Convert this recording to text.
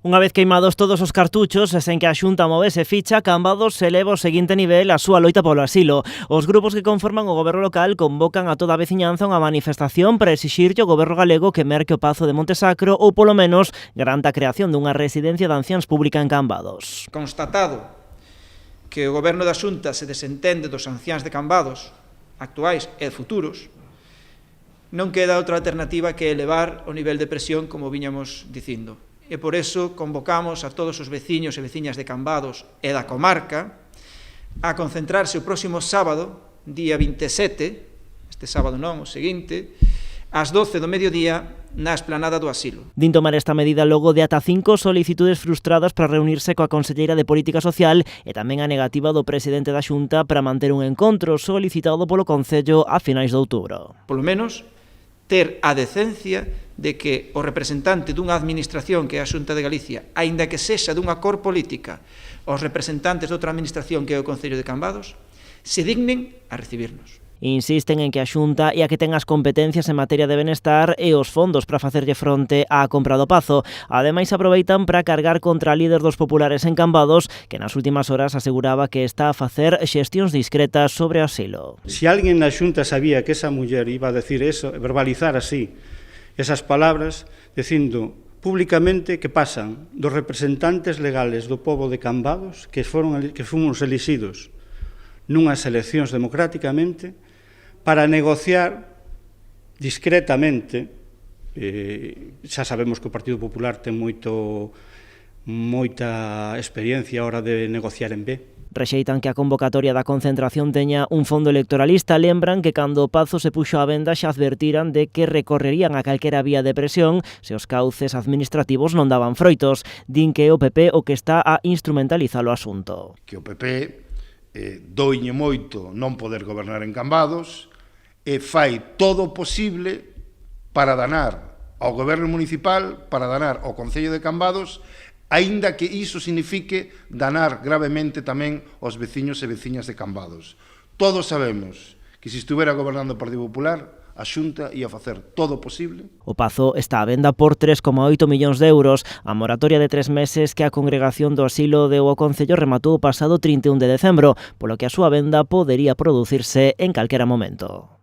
Unha vez queimados todos os cartuchos e sen que a Xunta movese ficha, Cambados eleva o seguinte nivel a súa loita polo asilo. Os grupos que conforman o goberno local convocan a toda a veciñanza unha manifestación para exixirlle ao goberno galego que merque o Pazo de Montesacro ou polo menos garanta a creación dunha residencia de anciáns pública en Cambados. Constatado que o goberno da Xunta se desentende dos anciáns de Cambados, actuais e futuros, non queda outra alternativa que elevar o nivel de presión como viñamos dicindo. E por eso convocamos a todos os veciños e veciñas de Cambados e da comarca a concentrarse o próximo sábado, día 27, este sábado non, o seguinte, ás 12 do mediodía, na esplanada do asilo. Din tomar esta medida logo de ata 5 solicitudes frustradas para reunirse coa conselleira de Política Social e tamén a negativa do presidente da Xunta para manter un encontro solicitado polo Concello a finais de outubro. Polo menos, ter a decencia de que o representante dunha administración que é a Xunta de Galicia, aínda que sexa dunha cor política, os representantes de outra administración que é o Concello de Cambados, se dignen a recibirnos. Insisten en que a Xunta é a que ten as competencias en materia de benestar e os fondos para facerlle fronte á compra do Pazo. Ademais, aproveitan para cargar contra a líder dos populares en Cambados, que nas últimas horas aseguraba que está a facer xestións discretas sobre o asilo. Si alguén na Xunta sabía que esa muller iba a decir eso, verbalizar así esas palabras, dicindo públicamente que pasan dos representantes legales do pobo de Cambados, que fomos elixidos nunhas eleccións democráticamente, para negociar discretamente, xa sabemos que o Partido Popular ten moita experiencia a hora de negociar en B. Rexeitan que a convocatoria da concentración teña un fondo electoralista. Lembran que cando o Pazo se puxo á venda xa advertiran de que recorrerían a calquera vía de presión se os cauces administrativos non daban froitos. Din que é o PP o que está a instrumentalizar o asunto. Que o PP doiñe moito non poder gobernar en Cambados e fai todo o posible para danar ao goberno municipal, para danar ao Concello de Cambados, aínda que iso signifique danar gravemente tamén aos veciños e veciñas de Cambados. Todos sabemos que se estuvera gobernando o Partido Popular, a Xunta ia facer todo o posible. O Pazo está á venda por 3,8 millóns de euros. A moratoria de 3 meses que a Congregación do Asilo deu ao Concello rematou o pasado 31 de decembro, polo que a súa venda podería producirse en calquera momento.